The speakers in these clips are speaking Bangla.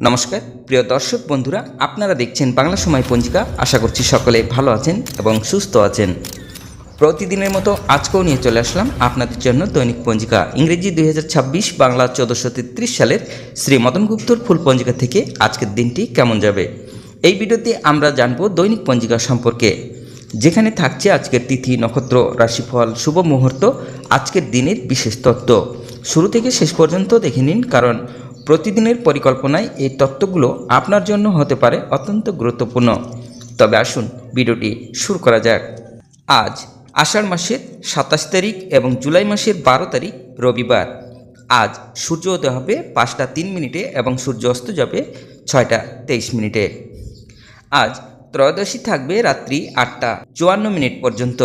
নমস্কার প্রিয় দর্শক বন্ধুরা, আপনারা দেখছেন বাংলা সময় পঞ্জিকা। আশা করছি সকলে ভালো আছেন এবং সুস্থ আছেন। প্রতিদিনের মতো আজকেও নিয়ে চলে আসলাম আপনাদের জন্য দৈনিক পঞ্জিকা ইংরেজি 2026, বাংলা 1433 সালের শ্রী মদন গুপ্তর ফুল পঞ্জিকা থেকে আজকের দিনটি কেমন যাবে। এই ভিডিওতে আমরা জানব দৈনিক পঞ্জিকা সম্পর্কে, যেখানে থাকছে আজকের তিথি, নক্ষত্র, রাশিফল, শুভ মুহূর্ত, আজকের দিনের বিশেষ তত্ত্ব। শুরু থেকে শেষ পর্যন্ত দেখে নিন, কারণ প্রতিদিনের পরিকল্পনায় এই তত্ত্বগুলো আপনার জন্য হতে পারে অত্যন্ত গুরুত্বপূর্ণ। তবে আসুন ভিডিওটি শুরু করা যাক। আজ আষাঢ় মাসের 27 তারিখ এবং জুলাই মাসের 12 তারিখ রবিবার। আজ সূর্য উদয় হবে 5টা 3 মিনিটে এবং সূর্য অস্ত যাবে 6টা 23 মিনিটে। আজ ত্রয়োদশী থাকবে রাত্রি 8টা 54 মিনিট পর্যন্ত।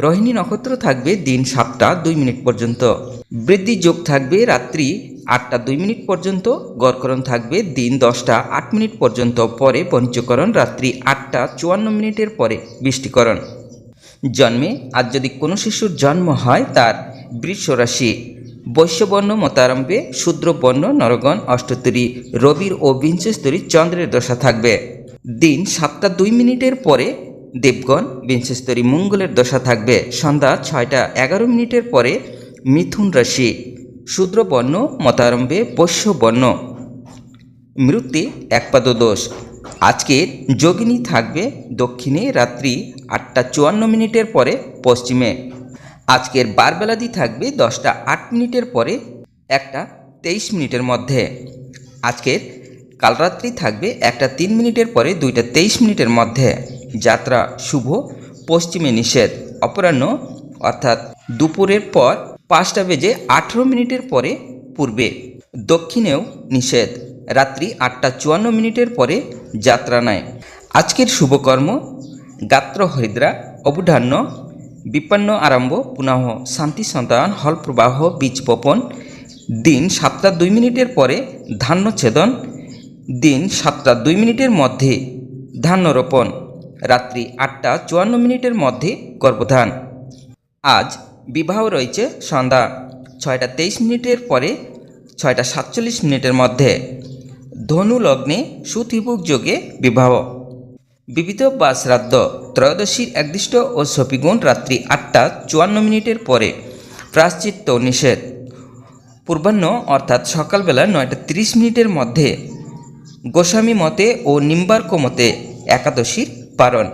রোহিণী নক্ষত্র থাকবে দিন 7টা 2 মিনিট পর্যন্ত। বৃদ্ধি যোগ থাকবে রাত্রি 8টা 2 মিনিট পর্যন্ত। গড়করণ থাকবে দিন 10টা 8 মিনিট পর্যন্ত। পরে পঞ্চকরণ রাত্রি 8টা 54 মিনিটের পরে বৃষ্টিকরণ। জন্মে আজ যদি কোনো শিশুর জন্ম হয়, তার বৃষ রাশি, বৈশ্যবর্ণ মতারম্ভে, শূদ্রবর্ণ নরগণ, অষ্টোত্তরী রবির ও বিংশস্তরী চন্দ্রের দশা থাকবে। দিন 7টা 2 মিনিটের পরে দেবগণ, বিংশস্তরী মঙ্গলের দশা থাকবে। সন্ধ্যা 6টা 11 মিনিটের পরে মিথুন রাশি, শূদ্রবর্ণ মতারম্ভে, বৈশ্যবর্ণ মৃত্যু একপাদ দোষ। আজকের যোগিনী থাকবে দক্ষিণে রাত্রি 8টা 54 মিনিটের পরে পশ্চিমে। আজকের বারবেলাদি থাকবে 10টা 8 মিনিটের পরে 1টা 23 মিনিটের মধ্যে। আজকের কালরাত্রি থাকবে 1টা 3 মিনিটের পরে 2টা 23 মিনিটের মধ্যে। যাত্রা শুভ, পশ্চিমে নিষেধ। অপরাহ্ন অর্থাৎ দুপুরের পর 5টা বেজে 18 মিনিটের পরে পূর্বে। দক্ষিণেও নিষেধ। রাত্রি 8টা 54 মিনিটের পরে যাত্রা নয়। আজকের শুভকর্ম গাত্র হরিদ্রা, অবধান্য, বিপন্ন আরম্ভ, পুনঃ শান্তি সন্তান, হল প্রবাহ, বীজ বপন। দিন 7টা 2 মিনিটের পরে ধান্য ছেদন। দিন 7টা 2 মিনিটের মধ্যে ধান্য রোপণ। রাত্রি 8টা 54 মিনিটের মধ্যে গর্ভধান। আজ বিবাহ রয়েছে সন্ধ্যা 6টা 23 মিনিটের পরে 6টা 47 মিনিটের মধ্যে। ধনু লগ্নে সুত্রিভুজ যোগে বিবাহ। বিবিধ বা শ্রাদ্ধ ত্রয়োদশীর একদিষ্ট ও সপিগুণ রাত্রি 8টা 54 মিনিটের পরে। প্রায়শ্চিত্ত নিষেধ। পূর্বাহ্ন অর্থাৎ সকালবেলা 9টা 30 মিনিটের মধ্যে। গোস্বামী মতে ও নিম্বার্ক মতে একাদশীর পারণ।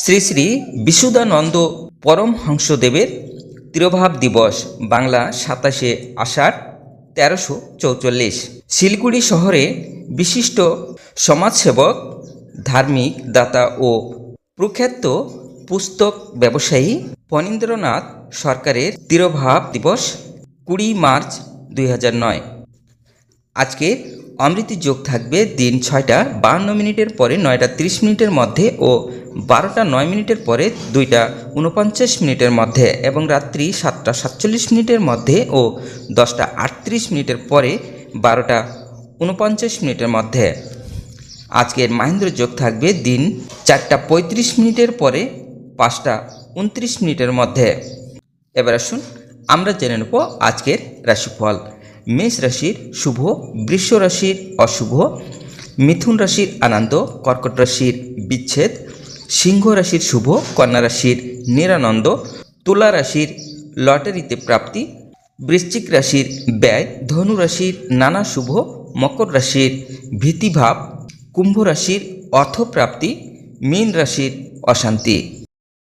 শ্রী শ্রী বিশুদ্ধানন্দ পরমহংসদেবের তিরোভাব দিবস, বাংলা 27শে আষাঢ় 1344। শিলিগুড়ি শহরে বিশিষ্ট সমাজসেবক, ধার্মিক দাতা ও প্রখ্যাত পুস্তক ব্যবসায়ী ফণীন্দ্রনাথ সরকারের তিরোভাব দিবস 20 মার্চ 2009। আজকে অমৃতি যোগ থাকবে দিন 6টা 52 মিনিটের পরে 9টা 30 মিনিটের মধ্যে ও 12টা 9 মিনিটের পরে 2টা 49 মিনিটের মধ্যে এবং রাত্রি 7টা 47 মিনিটের মধ্যে ও 10টা 38 মিনিটের পরে 12টা 49 মিনিটের মধ্যে। আজকের মাহেন্দ্র যোগ থাকবে দিন 4টা 35 মিনিটের পরে 5টা 29 মিনিটের মধ্যে। এবার আসুন আমরা জেনে নেব আজকের রাশিফল। মেষ রাশির শুভ, বৃষ রাশির অশুভ, মিথুন রাশির আনন্দ, কর্কট রাশির বিচ্ছেদ, সিংহ রাশির শুভ, কন্যা রাশির নিরানন্দ, তুলা রাশির লটারিতে প্রাপ্তি, বৃশ্চিক রাশির ব্যয়, ধনু রাশির নানা শুভ, মকর রাশির ভীতিভাব, কুম্ভ রাশির অর্থপ্রাপ্তি, মীন রাশির অশান্তি।